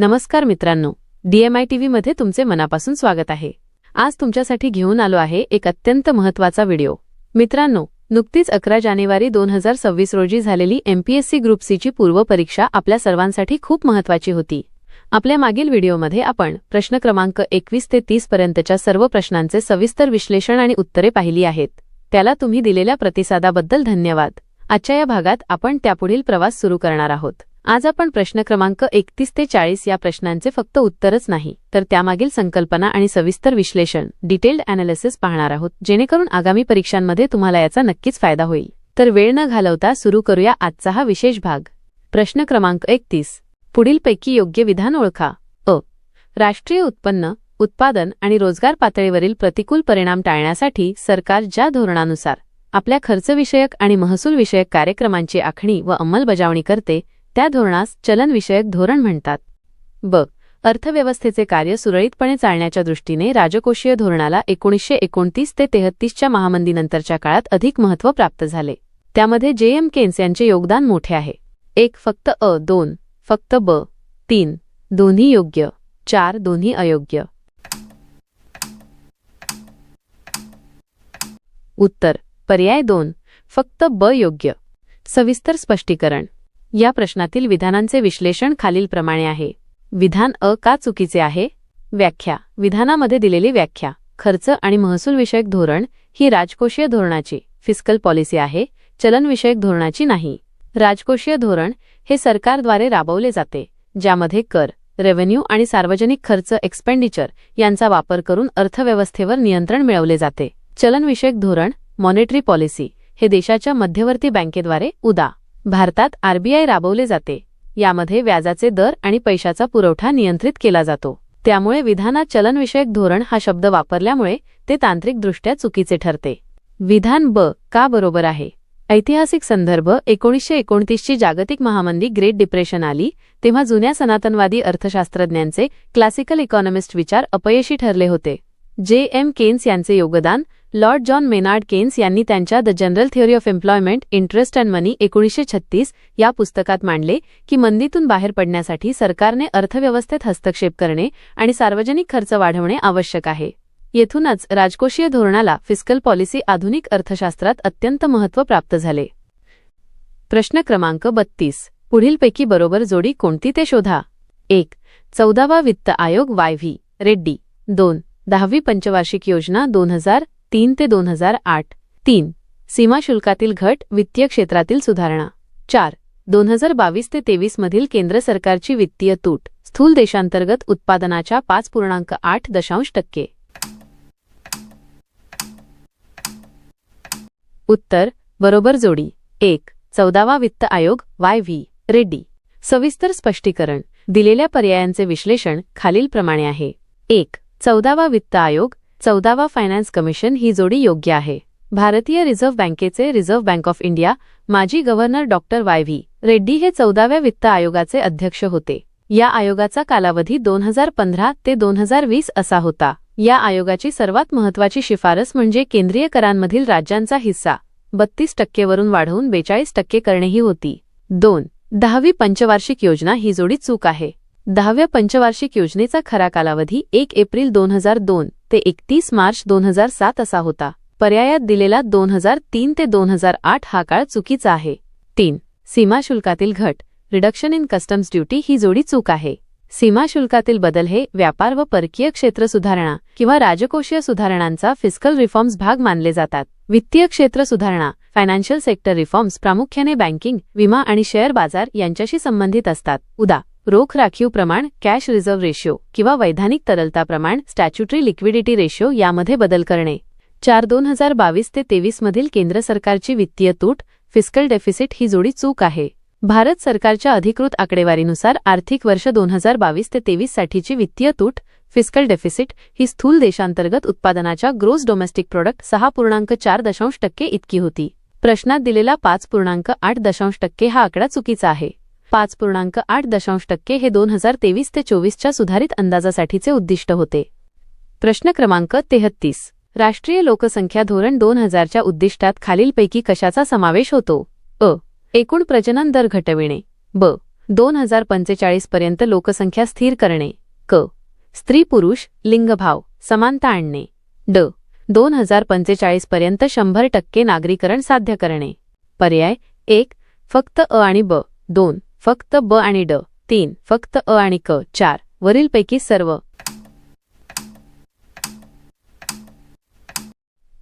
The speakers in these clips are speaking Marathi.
नमस्कार मित्रांनो, DMI TV मध्ये तुमचे मनापासून स्वागत आहे। आज तुमच्यासाठी घेऊन आलो आहे एक अत्यंत महत्त्वाचा व्हिडिओ। मित्रांनो, नुकतीच 11 जानेवारी 2026 रोजी झालेली MPSC ग्रुप C ची पूर्व परीक्षा आपल्या सर्वांसाठी खूप महत्त्वाची होती। आपल्या मागील व्हिडिओमध्ये आपण प्रश्न क्रमांक 21 ते 30 पर्यंतच्या सर्व प्रश्नांचे सविस्तर विश्लेषण आणि उत्तरे पाहिली आहेत। त्याला तुम्ही दिलेल्या प्रतिसादाबद्दल धन्यवाद। आजच्या या भागात आपण त्यापुढील प्रवास सुरू करणार आहोत। आज आपण प्रश्न क्रमांक 31 ते 40 या प्रश्नांचे फक्त उत्तरच नाही तर त्यामागील संकल्पना आणि सविस्तर विश्लेषण डिटेल्ड एनालिसिस पाहणार आहोत, जेणेकरून आगामी परीक्षांमध्ये तुम्हाला याचा नक्कीच फायदा होईल। तर वेळ न घालवता सुरू करूया आजचा हा विशेष भाग। प्रश्न क्रमांक 31, पुढीलपैकी योग्य विधान ओळखा। राष्ट्रीय उत्पन्न, उत्पादन आणि रोजगार पातळीवरील प्रतिकूल परिणाम टाळण्यासाठी सरकार ज्या धोरणानुसार आपल्या खर्चविषयक आणि महसूलविषयक कार्यक्रमांची आखणी व अंमलबजावणी करते त्या धोरणास चलनविषयक धोरण म्हणतात। अर्थव्यवस्थेचे कार्य सुरळीतपणे चालण्याच्या दृष्टीने राजकोषीय धोरणाला 1929 ते 33 च्या महामंदीनंतरच्या काळात अधिक महत्त्व प्राप्त झाले। त्यामध्ये J.M. केन्स यांचे योगदान मोठे आहे। 1 फक्त अ, 2 फक्त ब, 3 दोन्ही योग्य, 4 दोन्ही अयोग्य। उत्तर पर्याय 2 फक्त ब योग्य। सविस्तर स्पष्टीकरण। या प्रश्नातील विधानांचे विश्लेषण खालीलप्रमाणे आहे। विधान अ का चुकीचे आहे? व्याख्या। विधानामध्ये दिलेली व्याख्या खर्च आणि महसूलविषयक धोरण ही राजकोषीय धोरणाची फिस्कल पॉलिसी आहे, चलनविषयक धोरणाची नाही। राजकोषीय धोरण हे सरकारद्वारे राबवले जाते, ज्यामध्ये कर, रेव्हेन्यू आणि सार्वजनिक खर्च एक्सपेंडिचर यांचा वापर करून अर्थव्यवस्थेवर नियंत्रण मिळवले जाते। चलनविषयक धोरण मॉनेटरी पॉलिसी हे देशाच्या मध्यवर्ती बँकेद्वारे उदा. भारतात RBI राबवले जाते। यामध्ये व्याजाचे दर आणि पैशाचा पुरवठा नियंत्रित केला जातो। त्यामुळे विधानात चलनविषयक धोरण हा शब्द वापरल्यामुळे ते तांत्रिकदृष्ट्या चुकीचे ठरते। विधान ब का बरोबर आहे? ऐतिहासिक संदर्भ 1929 ची जागतिक महामंदी ग्रेट डिप्रेशन आली तेव्हा जुन्या सनातनवादी अर्थशास्त्रज्ञांचे क्लासिकल इकॉनॉमिस्ट विचार अपयशी ठरले होते। J.M. केन्स यांचे योगदान लॉर्ड जॉन मेनार्ड केन्स यांनी त्यांच्या the general theory of employment, interest and money 1936 या पुस्तकात मांडले की मंदीतून बाहेर पडण्यासाठी सरकारने अर्थव्यवस्थेत हस्तक्षेप करणे आणि सार्वजनिक खर्च वाढवणे आवश्यक आहे। येथूनच राजकोषीय धोरणाला फिस्कल पॉलिसी आधुनिक अर्थशास्त्रात अत्यंत महत्त्व प्राप्त झाले। प्रश्न क्रमांक 32, पुढीलपैकी बरोबर जोडी कोणती ते शोधा। 1 14वा वित्त आयोग YV रेड्डी। 2 10वी पंचवार्षिक योजना 2003 ते 2008। 3 सीमा शुल्कातील घट, वित्तीय क्षेत्रातील सुधारणा। 4 2022 ते 23 मधील केंद्र सरकारची वित्तीय तूट, स्थूल देशांतर्गत उत्पादनाच्या 5.8%। उत्तर बरोबर जोडी 1 14वा वित्त आयोग YV रेड्डी। सविस्तर स्पष्टीकरण। दिलेल्या पर्यायांचे विश्लेषण खालीलप्रमाणे आहे। 1 14वा वित्त आयोग, 14वा फायनान्स कमिशन ही जोडी योग्य आहे। भारतीय रिझर्व्ह बँकेचे रिझर्व्ह बँक ऑफ इंडिया माजी गव्हर्नर डॉक्टर YV रेड्डी हे 14व्या वित्त आयोगाचे अध्यक्ष होते। या आयोगाचा कालावधी 2015 ते 2020 असा होता। या आयोगाची सर्वात महत्त्वाची शिफारस म्हणजे केंद्रीय करांमधील राज्यांचा हिस्सा 32% वरून वाढवून 42% करणे ही होती। 2 10वी पंचवार्षिक योजना ही जोडी चूक आहे। 10व्या पंचवार्षिक योजनेचा खरा कालावधी 1 एप्रिल 2002 ते 31 मार्च 2007 असा होता। पर्यायात दिलेला 2003 ते 2008 हा काळ चुकीचा आहे। 3 सीमा शुल्कातील घट, रिडक्शन इन कस्टम्स ड्युटी ही जोडी चूक आहे। सीमा शुल्कातील बदल हे व्यापार व परकीय क्षेत्र सुधारणा किंवा राजकोषीय सुधारणांचा फिस्कल रिफॉर्म्स भाग मानले जातात। वित्तीय क्षेत्र सुधारणा फायनान्शियल सेक्टर रिफॉर्म्स प्रामुख्याने बँकिंग, विमा आणि शेअर बाजार यांच्याशी संबंधित असतात। उदा. रोख राखीव प्रमाण कॅश रिझर्व्ह रेशो किंवा वैधानिक तरलता प्रमाण स्टॅच्युटरी लिक्विडिटी रेशो यामध्ये बदल करणे। 4 2022 ते 23 मधील केंद्र सरकारची वित्तीय तूट, फिस्कल डेफिसिट ही जोडी चूक आहे। भारत सरकारच्या अधिकृत आकडेवारीनुसार आर्थिक वर्ष 2022 ते 23 साठीची वित्तीय तूट, फिस्कल डेफिसिट ही स्थूल देशांतर्गत उत्पादनाच्या ग्रोस डोमेस्टिक प्रोडक्ट 6.4% इतकी होती। प्रश्नात दिलेला 5.8% हा आकडा चुकीचा आहे। 5.8% हे 2023 ते 24 च्या सुधारित अंदाजासाठीचे उद्दिष्ट होते। प्रश्न क्रमांक 33, राष्ट्रीय लोकसंख्या धोरण 2000 च्या उद्दिष्टात खालीलपैकी कशाचा समावेश होतो? एकूण प्रजनन दर घटविणे, ब 2045 पर्यंत लोकसंख्या स्थिर करणे. क. स्त्री पुरुष लिंगभाव समानता आणणे. ड. 2045 पर्यंत 100% नागरीकरण साध्य करणे. पर्याय 1 फक्त अ आणि ब, 2 फक्त ब आणि ड, 3 फक्त अ आणि क, 4 वरीलपैकी सर्व.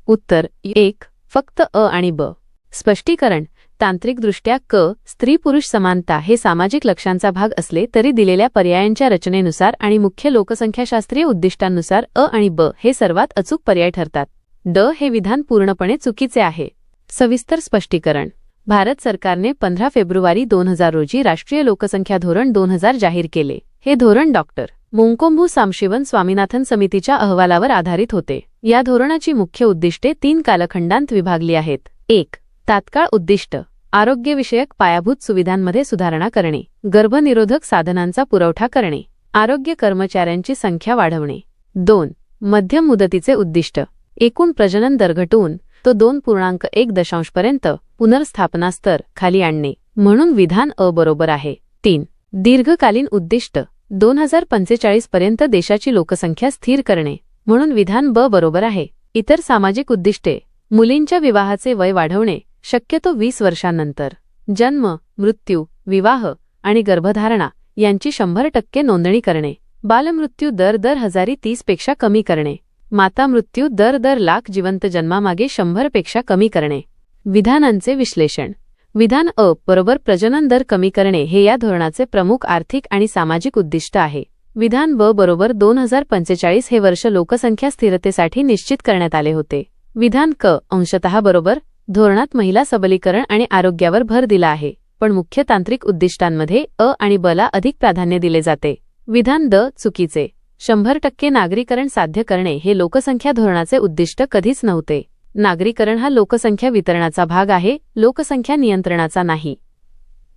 उत्तर 1 फक्त अ आणि ब. स्पष्टीकरण. तांत्रिकदृष्ट्या क. स्त्री पुरुष समानता हे सामाजिक लक्ष्यांचा भाग असले तरी दिलेल्या पर्यायांच्या रचनेनुसार आणि मुख्य लोकसंख्याशास्त्रीय उद्दिष्टांनुसार अ आणि ब हे सर्वात अचूक पर्याय ठरतात. ड हे विधान पूर्णपणे चुकीचे आहे. सविस्तर स्पष्टीकरण. भारत सरकारने 15 फेब्रुवारी 2000 रोजी राष्ट्रीय लोकसंख्या धोरण 2000 जाहीर केले. हे धोरण डॉक्टर मोंकोंबू सांबशिवन स्वामीनाथन समितीच्या अहवालावर आधारित होते. या धोरणाची मुख्य उद्दिष्टे 3 कालखंडांत विभागली आहेत. 1. तात्काळ उद्दिष्ट. आरोग्यविषयक पायाभूत सुविधांमध्ये सुधारणा करणे. गर्भनिरोधक साधनांचा पुरवठा करणे. आरोग्य कर्मचाऱ्यांची संख्या वाढवणे. 2. मध्यम मुदतीचे उद्दिष्ट. एकूण प्रजनन दर घटवून तो 2.1 पर्यंत पुनर्स्थापना स्तर खाली आणणे. म्हणून विधान अ बरोबर आहे. 3. दीर्घकालीन उद्दिष्ट. 2045 पर्यंत देशाची लोकसंख्या स्थिर करणे. म्हणून विधान ब बरोबर आहे. इतर सामाजिक उद्दिष्टे. मुलींच्या विवाहाचे वय वाढवणे, शक्यतो 20 वर्षांनंतर. जन्म, मृत्यू, विवाह आणि गर्भधारणा यांची 100% नोंदणी करणे. बालमृत्यू दर 1030 पेक्षा कमी करणे. माता मृत्यू दर लाख जिवंत जन्मामागे 100 पेक्षा कमी करणे. विधानांचे विश्लेषण. विधान अ बरोबर प्रजनन दर कमी करणे हे या धोरणाचे प्रमुख आर्थिक आणि सामाजिक उद्दिष्ट आहे. विधान ब बरोबर 2045 हे वर्ष लोकसंख्या स्थिरतेसाठी निश्चित करण्यात आले होते. विधान क अंशतः बरोबर. धोरणात महिला सबलीकरण आणि आरोग्यावर भर दिला आहे, पण मुख्य तांत्रिक उद्दिष्टांमध्ये अ आणि ब ला अधिक प्राधान्य दिले जाते. विधान द चुकीचे. 100% नागरीकरण साध्य करणे हे लोकसंख्या धोरणाचे उद्दिष्ट कधीच नव्हते. नागरीकरण हा लोकसंख्या वितरणाचा भाग आहे, लोकसंख्या नियंत्रणाचा नाही.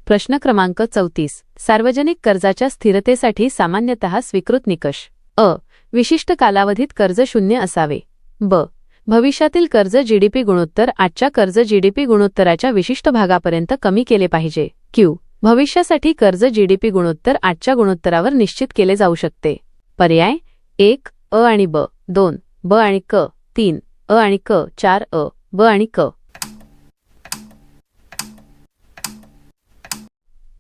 प्रश्न क्रमांक 34. सार्वजनिक कर्जाच्या स्थिरतेसाठी सामान्यतः स्वीकृत निकष. अ. विशिष्ट कालावधीत कर्ज 0 असावे. ब. भविष्यातील कर्ज जीडीपी गुणोत्तर आजच्या कर्ज जीडीपी गुणोत्तराच्या विशिष्ट भागापर्यंत कमी केले पाहिजे. क्यू. भविष्यासाठी कर्ज जीडीपी गुणोत्तर आजच्या गुणोत्तरावर निश्चित केले जाऊ शकते. पर्याय 1 अ आणि ब, 2 ब आणि क, 3 अ आणि क, 4 अ, ब आणि क.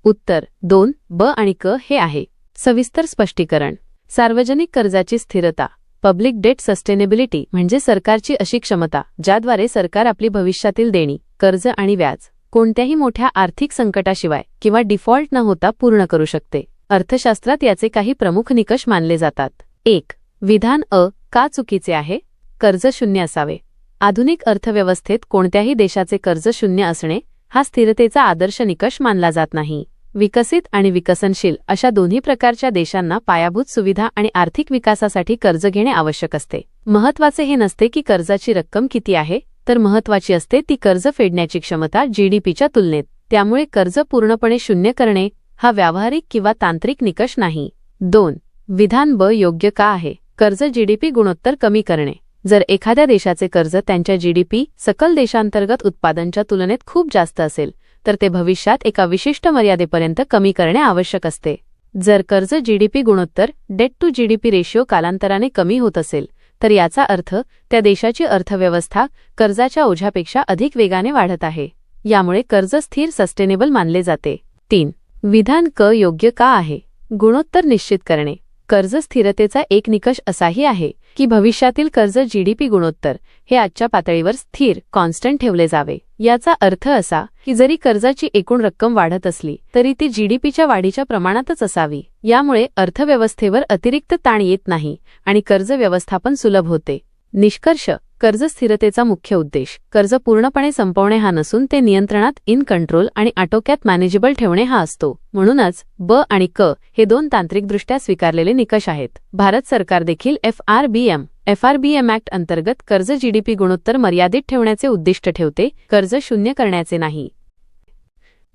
उत्तर 2 ब आणि क हे आहे. सविस्तर स्पष्टीकरण. सार्वजनिक कर्जाची स्थिरता. पब्लिक डेट सस्टेनेबिलिटी म्हणजे सरकारची अशी क्षमता ज्याद्वारे सरकार आपली भविष्यातील देणी, कर्ज आणि व्याज कोणत्याही मोठ्या आर्थिक संकटाशिवाय किंवा डिफॉल्ट न होता पूर्ण करू शकते. अर्थशास्त्रात याचे काही प्रमुख निकष मानले जातात. 1. विधान अ का चुकीचे आहे? कर्ज 0 असावे. आधुनिक अर्थव्यवस्थेत कोणत्याही देशाचे कर्ज 0 असणे हा स्थिरतेचा आदर्श निकष मानला जात नाही. विकसित आणि विकसनशील अशा दोन्ही प्रकारच्या देशांना पायाभूत सुविधा आणि आर्थिक विकासासाठी कर्ज घेणे आवश्यक असते. महत्त्वाचे हे नसते की कर्जाची रक्कम किती आहे, तर महत्त्वाची असते ती कर्ज फेडण्याची क्षमता जीडीपीच्या तुलनेत. त्यामुळे कर्ज पूर्णपणे 0 करणे हा व्यावहारिक किंवा तांत्रिक निकष नाही. 2. विधान ब योग्य का आहे? कर्ज जीडीपी गुणोत्तर कमी करणे. जर एखाद्या देशाचे कर्ज त्यांच्या जीडीपी सकल देशांतर्गत उत्पादनाच्या तुलनेत खूप जास्त असेल तर ते भविष्यात एका विशिष्ट मर्यादेपर्यंत कमी करणे आवश्यक असते. जर कर्ज जीडीपी गुणोत्तर डेट टू जीडीपी रेशिओ कालांतराने कमी होत असेल तर याचा अर्थ त्या देशाची अर्थव्यवस्था कर्जाच्या ओझ्यापेक्षा अधिक वेगाने वाढत आहे. यामुळे कर्ज स्थिर सस्टेनेबल मानले जाते. 3. विधान क योग्य का आहे? गुणोत्तर निश्चित करणे. कर्ज स्थिरतेचा एक निकष असाही आहे की भविष्यातील कर्ज जीडीपी गुणोत्तर हे आजच्या पातळीवर स्थिर कॉन्स्टंट ठेवले जावे. याचा अर्थ असा की जरी कर्जाची एकूण रक्कम वाढत असली तरी ती जीडीपीच्या वाढीच्या प्रमाणातच असावी. यामुळे अर्थव्यवस्थेवर अतिरिक्त ताण येत नाही आणि कर्ज व्यवस्थापन सुलभ होते. निष्कर्ष. कर्ज स्थिरतेचा मुख्य उद्देश कर्ज पूर्णपणे संपवणे हा नसून ते नियंत्रणात इन कंट्रोल आणि आटोक्यात मॅनेजेबल ठेवणे हा असतो. म्हणूनच ब आणि क हे 2 तांत्रिकदृष्ट्या स्वीकारलेले निकष आहेत. भारत सरकार देखील एफआरबीएम ऍक्ट अंतर्गत कर्ज जीडीपी गुणोत्तर मर्यादित ठेवण्याचे उद्दिष्ट ठेवते, कर्ज 0 करण्याचे नाही.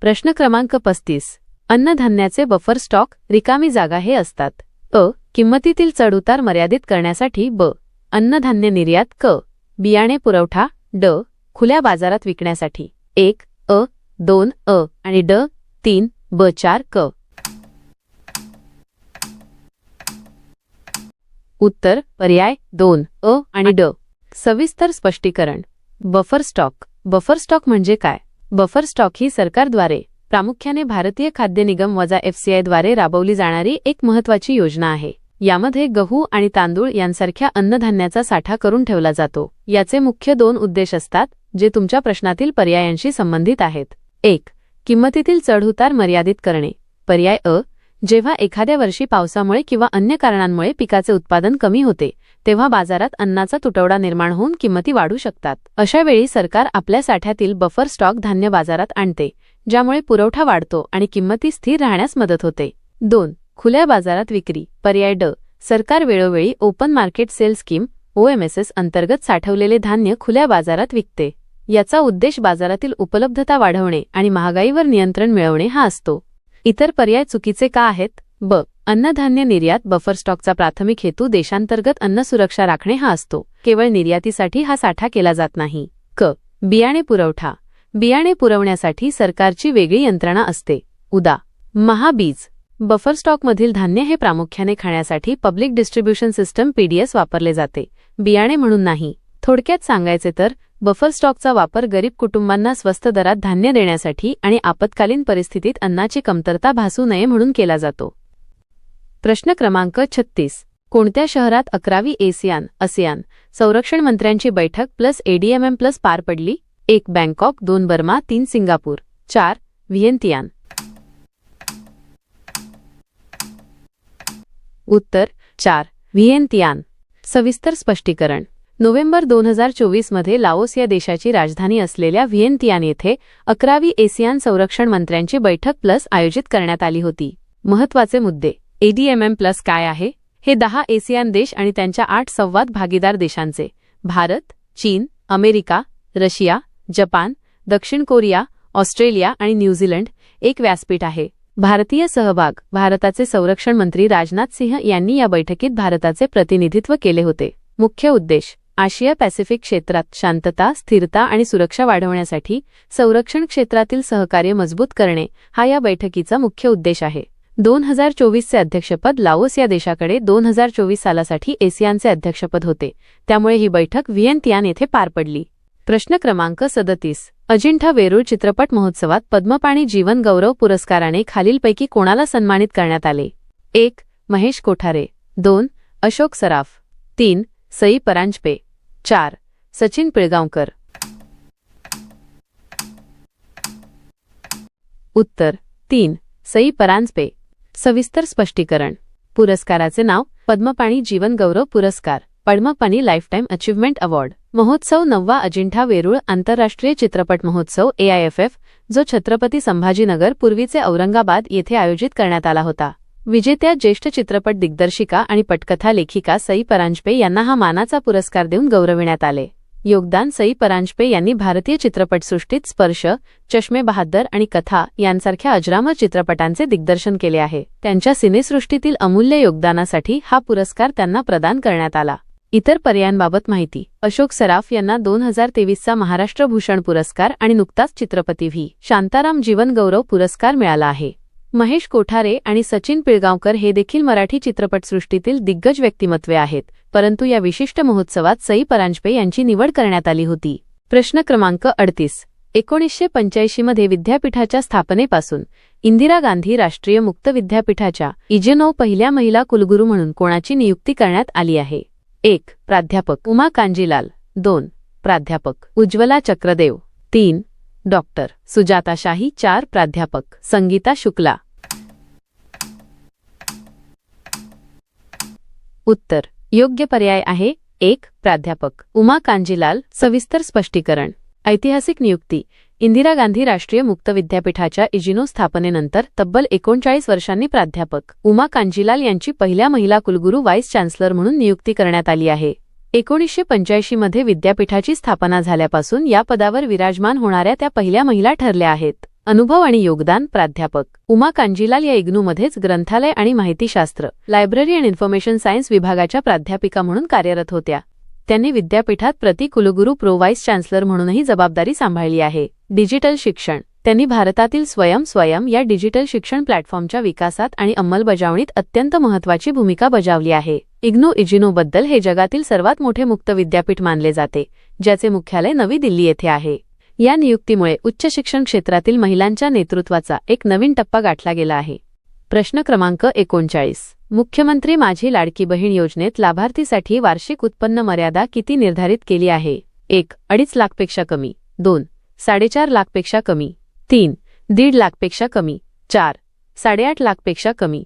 प्रश्न क्रमांक 35. अन्नधान्याचे बफर स्टॉक रिकामी जागा हे असतात. अ. किंमतीतील चढउतार मर्यादित करण्यासाठी. ब. अन्नधान्य निर्यात. क. बियाणे पुरवठा. ड. खुल्या बाजारात विकण्यासाठी. 1 अ, 2 अ आणि ड. 3 ब 4 क. उत्तर पर्याय 2 अ आणि ड. सविस्तर स्पष्टीकरण. Buffer stock. बफर स्टॉक म्हणजे काय? बफर स्टॉक ही सरकारद्वारे प्रामुख्याने भारतीय खाद्य निगम वजा FCI द्वारे राबवली जाणारी एक महत्त्वाची योजना आहे. यामध्ये गहू आणि तांदूळ यांसारख्या अन्नधान्याचा साठा करून ठेवला जातो. याचे मुख्य 2 उद्देश असतात, जे तुमच्या प्रश्नातील पर्यायांशी संबंधित आहेत. 1. किंमतीतील चढउतार मर्यादित करणे. पर्याय अ. जेव्हा एखाद्या वर्षी पावसामुळे किंवा अन्य कारणांमुळे पिकाचे उत्पादन कमी होते, तेव्हा बाजारात अन्नाचा तुटवडा निर्माण होऊन किंमती वाढू शकतात. अशा वेळी सरकार आपल्या साठ्यातील बफर स्टॉक धान्य बाजारात आणते, ज्यामुळे पुरवठा वाढतो आणि किंमती स्थिर राहण्यास मदत होते. 2. खुल्या बाजारात विक्री. पर्याय ड. सरकार वेळोवेळी open market sale scheme OMSS अंतर्गत साठवलेले धान्य खुल्या बाजारात विकते. याचा उद्देश बाजारातील उपलब्धता वाढवणे आणि महागाईवर नियंत्रण मिळवणे हा असतो. इतर पर्याय चुकीचे का आहेत? ब. अन्नधान्य निर्यात. बफर स्टॉकचा प्राथमिक हेतू देशांतर्गत अन्न सुरक्षा राखणे हा असतो. केवळ निर्यातीसाठी हा साठा केला जात नाही. क. बियाणे पुरवठा. बियाणे पुरवण्यासाठी सरकारची वेगळी यंत्रणा असते. उदा. महाबीज. बफर स्टॉकमधील धान्य हे प्रामुख्याने खाण्यासाठी पब्लिक डिस्ट्रीब्युशन सिस्टम PDS वापरले जाते, बियाणे म्हणून नाही. थोडक्यात सांगायचे तर बफर स्टॉकचा वापर गरीब कुटुंबांना स्वस्त दरात धान्य देण्यासाठी आणि आपत्कालीन परिस्थितीत अन्नाची कमतरता भासू नये म्हणून केला जातो. प्रश्न क्रमांक 36. कोणत्या शहरात 11वी ASEAN संरक्षण मंत्र्यांची बैठक प्लस ADMM प्लस पार पडली? 1. बँकॉक, 2. बर्मा, 3. सिंगापूर, 4. व्हिएन्तियान. उत्तर 4. व्हिएन्तियान. सविस्तर स्पष्टीकरण. नोव्हेंबर 2024 मध्ये लाओस या देशाची राजधानी असलेल्या व्हिएन्तियान येथे 11वी ASEAN संरक्षण मंत्र्यांची बैठक प्लस आयोजित करण्यात आली होती. महत्त्वाचे मुद्दे. ADMM प्लस काय आहे? हे 10 ASEAN देश आणि त्यांच्या 8 संवाद भागीदार देशांचे भारत, चीन, अमेरिका, रशिया, जपान, दक्षिण कोरिया, ऑस्ट्रेलिया आणि न्यूझीलंड एक व्यासपीठ आहे. भारतीय सहभाग. भारताचे संरक्षण मंत्री राजनाथ सिंह यांनी या बैठकीत भारताचे प्रतिनिधित्व केले होते. मुख्य उद्देश. आशिया पॅसिफिक क्षेत्रात शांतता, स्थिरता आणि सुरक्षा वाढवण्यासाठी संरक्षण क्षेत्रातील सहकार्य मजबूत करणे हा या बैठकीचा मुख्य उद्देश आहे. 2024चे अध्यक्षपद लाओस या देशाकडे 2024 सालासाठी ASEANचे अध्यक्षपद होते, त्यामुळे ही बैठक व्हिएन्तियान येथे पार पडली. प्रश्न क्रमांक 37. अजिंठा वेरूळ चित्रपट महोत्सवात पद्मपाणी जीवन गौरव पुरस्काराने खालीलपैकी कोणाला सन्मानित करण्यात आले? 1. महेश कोठारे, 2. अशोक सराफ, 3. सई परांजपे, 4. सचिन पिळगावकर. उत्तर 3. सई परांजपे. सविस्तर स्पष्टीकरण. पुरस्काराचे नाव पद्मपाणी जीवन गौरव पुरस्कार, पद्मपाणी लाईफटाईम अचीव्हमेंट अवॉर्ड. महोत्सव 9वा अजिंठा वेरूळ आंतरराष्ट्रीय चित्रपट महोत्सव AIFF, जो छत्रपती संभाजीनगर पूर्वीचे औरंगाबाद येथे आयोजित करण्यात आला होता. विजेत्या ज्येष्ठ चित्रपट दिग्दर्शिका आणि पटकथा लेखिका सई परांजपे यांना हा मानाचा पुरस्कार देऊन गौरविण्यात आले. योगदान. सई परांजपे यांनी भारतीय चित्रपटसृष्टीत स्पर्श, चष्मे बहाद्दर आणि कथा यांसारख्या अजरामर चित्रपटांचे दिग्दर्शन केले आहे. त्यांच्या सिनेसृष्टीतील अमूल्य योगदानासाठी हा पुरस्कार त्यांना प्रदान करण्यात आला. इतर पर्यायांबाबत माहिती. अशोक सराफ यांना 2023चा महाराष्ट्र भूषण पुरस्कार आणि नुकताच चित्रपती व्ही. शांताराम जीवन गौरव पुरस्कार मिळाला आहे. महेश कोठारे आणि सचिन पिळगावकर हे देखील मराठी चित्रपटसृष्टीतील दिग्गज व्यक्तिमत्वे आहेत, परंतु या विशिष्ट महोत्सवात सई परांजपे यांची निवड करण्यात आली होती. प्रश्न क्रमांक 38. 1985 मध्ये विद्यापीठाच्या स्थापनेपासून इंदिरा गांधी राष्ट्रीय मुक्त विद्यापीठाच्या इजेनो पहिल्या महिला कुलगुरू म्हणून कोणाची नियुक्ती करण्यात आली आहे? 1. प्राध्यापक उमा कांजीलाल, 2. प्राध्यापक उज्ज्वला चक्रदेव, 3. डॉक्टर सुजाता शाही, 4. प्राध्यापक संगीता शुक्ला. उत्तर योग्य पर्याय आहे 1. प्राध्यापक उमा कांजीलाल. सविस्तर स्पष्टीकरण. ऐतिहासिक नियुक्ती. इंदिरा गांधी राष्ट्रीय मुक्त विद्यापीठाच्या इजिनो स्थापनेनंतर तब्बल 39 वर्षांनी प्राध्यापक उमा कांजीलाल यांची पहिल्या महिला कुलगुरू व्हाईस चान्सलर म्हणून नियुक्ती करण्यात आली आहे. 1985 मध्ये विद्यापीठाची स्थापना झाल्यापासून या पदावर विराजमान होणाऱ्या त्या पहिल्या महिला ठरल्या आहेत. अनुभव आणि योगदान. प्राध्यापक उमा कांजीलाल या इग्नूमध्येच ग्रंथालय आणि माहितीशास्त्र, लायब्ररी अँड इन्फॉर्मेशन सायन्स विभागाच्या प्राध्यापिका म्हणून कार्यरत होत्या. त्यांनी विद्यापीठात प्रति कुलगुरू प्रो व्हाईस चान्सलर म्हणूनही जबाबदारी सांभाळली आहे. डिजिटल शिक्षण. त्यांनी भारतातील स्वयं या डिजिटल शिक्षण प्लॅटफॉर्मच्या विकासात आणि अंमलबजावणीत अत्यंत महत्त्वाची भूमिका बजावली आहे. इग्नोबद्दल हे जगातील सर्वात मोठे मुक्त विद्यापीठ मानले जाते, ज्याचे मुख्यालय नवी दिल्ली येथे आहे. या नियुक्तीमुळे उच्च शिक्षण क्षेत्रातील महिलांच्या नेतृत्वाचा एक नवीन टप्पा गाठला गेला आहे. प्रश्न क्रमांक 39. मुख्यमंत्री माझी लाडकी बहीण योजनेत लाभार्थीसाठी वार्षिक उत्पन्न मर्यादा किती निर्धारित केली आहे? 1. 2.5 लाखपेक्षा कमी. 2. 4.5 लाखपेक्षा कमी. 3. 1.5 लाखपेक्षा कमी. 4. 8.5 लाखपेक्षा कमी.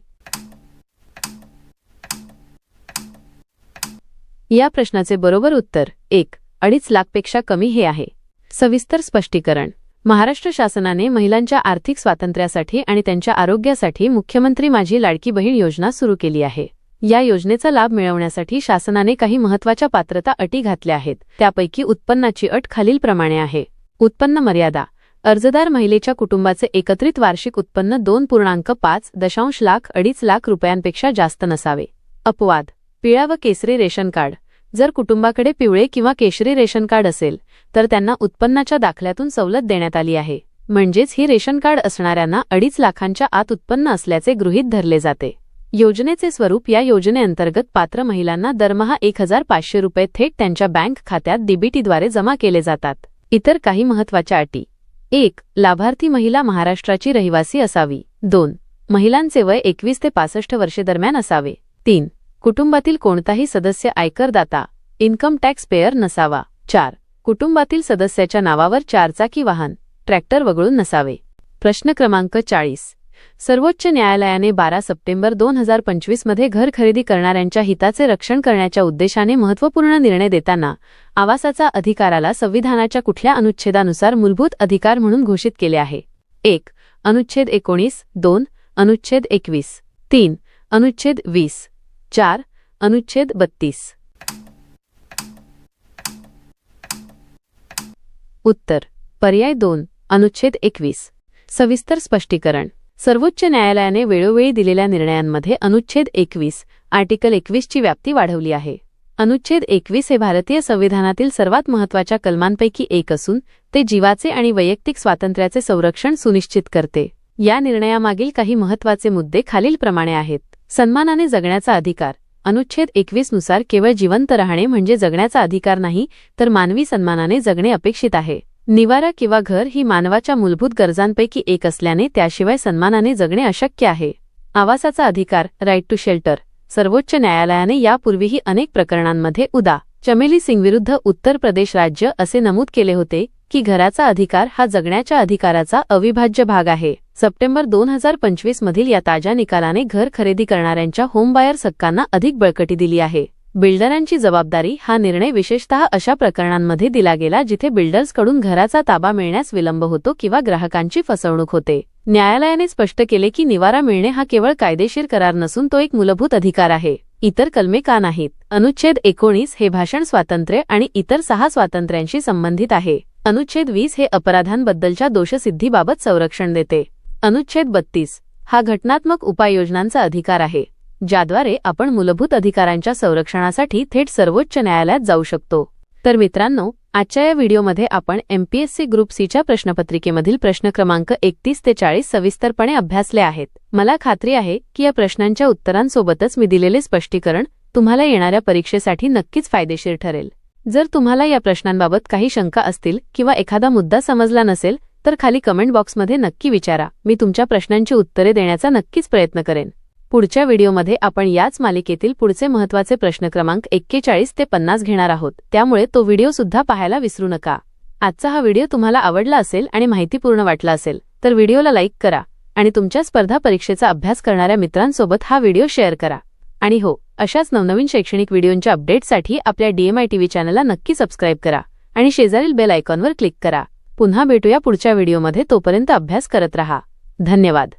या प्रश्नाचे बरोबर उत्तर 1. 2.5 लाखपेक्षा कमी हे आहे. सविस्तर स्पष्टीकरण. महाराष्ट्र शासनाने महिलांच्या आर्थिक स्वातंत्र्यासाठी आणि त्यांच्या आरोग्यासाठी मुख्यमंत्री माझी लाडकी बहीण योजना सुरू केली आहे. या योजनेचा लाभ मिळवण्यासाठी शासनाने काही महत्त्वाच्या पात्रता अटी घातल्या आहेत. त्यापैकी उत्पन्नाची अट खालीलप्रमाणे आहे. उत्पन्न मर्यादा. अर्जदार महिलेच्या कुटुंबाचे एकत्रित वार्षिक उत्पन्न 2.5 लाख 2.5 लाख रुपयांपेक्षा जास्त नसावे. अपवाद. पिवळा व केसरी रेशन कार्ड. जर कुटुंबाकडे पिवळे किंवा केशरी रेशन कार्ड असेल तर त्यांना उत्पन्नाच्या दाखल्यातून सवलत देण्यात आली आहे. म्हणजेच ही रेशन कार्ड असणाऱ्यांना 2.5 लाखांच्या आत उत्पन्न असल्याचे गृहीत धरले जाते. योजनेचे स्वरूप. या योजनेअंतर्गत पात्र महिलांना दरमहा 1,500 रुपये थेट त्यांच्या बँक खात्यात डीबीटीद्वारे जमा केले जातात. इतर काही महत्त्वाच्या अटी. 1. लाभार्थी महिला महाराष्ट्राची रहिवासी असावी. 2. महिलांचे वय 21 ते 65 वर्षे दरम्यान असावे. 3. कुटुंबातील कोणताही सदस्य आयकरदाता इन्कम टॅक्स पेयर नसावा. 4. कुटुंबातील सदस्याच्या नावावर 4 चाकी वाहन ट्रॅक्टर वगळून नसावे. प्रश्न क्रमांक 40. सर्वोच्च न्यायालयाने 12 सप्टेंबर 2025 मध्ये घर खरेदी करणाऱ्यांच्या हिताचे रक्षण करण्याच्या उद्देशाने महत्त्वपूर्ण निर्णय देताना आवासाचा अधिकाराला संविधानाच्या कुठल्या अनुच्छेदानुसार मूलभूत अधिकार म्हणून घोषित केले आहे? 1. अनुच्छेद 19. 2. अनुच्छेद 21. 3. अनुच्छेद 20. 4. अनुच्छेद 32. उत्तर पर्याय 2. अनुच्छेद 21. सविस्तर स्पष्टीकरण. सर्वोच्च न्यायालयाने वेळोवेळी दिलेल्या निर्णयांमध्ये अनुच्छेद 21 आर्टिकल 21 ची व्याप्ती वाढवली आहे. अनुच्छेद 21 हे भारतीय संविधानातील सर्वात महत्त्वाच्या कलमांपैकी एक असून ते जीवाचे आणि वैयक्तिक स्वातंत्र्याचे संरक्षण सुनिश्चित करते. या निर्णयामागील काही महत्त्वाचे मुद्दे खालीलप्रमाणे आहेत. सन्मानाने जगण्याचा अधिकार. अनुच्छेद 21 नुसार केवळ जिवंत राहणे म्हणजे जगण्याचा अधिकार नाही, तर मानवी सन्मानाने जगणे अपेक्षित आहे. निवारा किंवा घर ही मानवाच्या मूलभूत गरजांपैकी एक असल्याने त्याशिवाय सन्मानाने जगणे अशक्य आहे. आवासाचा अधिकार. Right to shelter. सर्वोच्च न्यायालयाने यापूर्वीही अनेक प्रकरणांमध्ये उदा. चमेली सिंग विरुद्ध उत्तर प्रदेश राज्य असे नमूद केले होते की घराचा अधिकार हा जगण्याच्या अधिकाराचा अविभाज्य भाग आहे. सप्टेंबर 2025 मधील या ताज्या निकालाने घर खरेदी करणाऱ्यांच्या होमबायर्स हक्कांना अधिक बळकटी दिली आहे. बिल्डरांची जबाबदारी. हा निर्णय विशेषतः अशा प्रकरणांमध्ये दिला गेला जिथे बिल्डर्सकडून घराचा ताबा मिळण्यास विलंब होतो किंवा ग्राहकांची फसवणूक होते. न्यायालयाने स्पष्ट केले की निवारा मिळणे हा केवळ कायदेशीर करार नसून तो एक मूलभूत अधिकार आहे. इतर कलमे का नाहीत? अनुच्छेद 19 हे भाषण स्वातंत्र्य आणि इतर 6 स्वातंत्र्यांशी संबंधित आहे. अनुच्छेद 20 हे अपराधांबद्दलच्या दोषसिद्धीबाबत संरक्षण देते. अनुच्छेद 32 हा घटनात्मक उपाययोजनांचा अधिकार आहे, ज्याद्वारे आपण मूलभूत अधिकारांच्या संरक्षणासाठी थेट सर्वोच्च न्यायालयात जाऊ शकतो. तर मित्रांनो, आजच्या या व्हिडिओमध्ये आपण MPSC ग्रुप Cच्या प्रश्नपत्रिकेमधील प्रश्न क्रमांक 31 ते 40 सविस्तरपणे अभ्यासले आहेत. मला खात्री आहे की या प्रश्नांच्या उत्तरांसोबतच मी दिलेले स्पष्टीकरण तुम्हाला येणाऱ्या परीक्षेसाठी नक्कीच फायदेशीर ठरेल. जर तुम्हाला या प्रश्नांबाबत काही शंका असतील किंवा एखादा मुद्दा समजला नसेल तर खाली कमेंट बॉक्समध्ये नक्की विचारा. मी तुमच्या प्रश्नांची उत्तरे देण्याचा नक्कीच प्रयत्न करेन. पुढच्या व्हिडिओमध्ये आपण याच मालिकेतील पुढचे महत्त्वाचे प्रश्न क्रमांक 41 ते 50 घेणार आहोत, त्यामुळे तो व्हिडिओ सुद्धा पाहायला विसरू नका. आजचा हा व्हिडिओ तुम्हाला आवडला असेल आणि माहितीपूर्ण वाटला असेल तर व्हिडिओला लाईक करा आणि तुमच्या स्पर्धा परीक्षेचा अभ्यास करणाऱ्या मित्रांसोबत हा व्हिडिओ शेअर करा. आणि हो, अशाच नवनवीन शैक्षणिक व्हिडिओंच्या अपडेट्ससाठी आपल्या DMI TV चॅनलला नक्की सबस्क्राईब करा आणि शेजारील बेल आयकॉनवर क्लिक करा. पुन्हा भेटूया पुढच्या व्हिडिओमध्ये. तोपर्यंत अभ्यास करत रहा. धन्यवाद.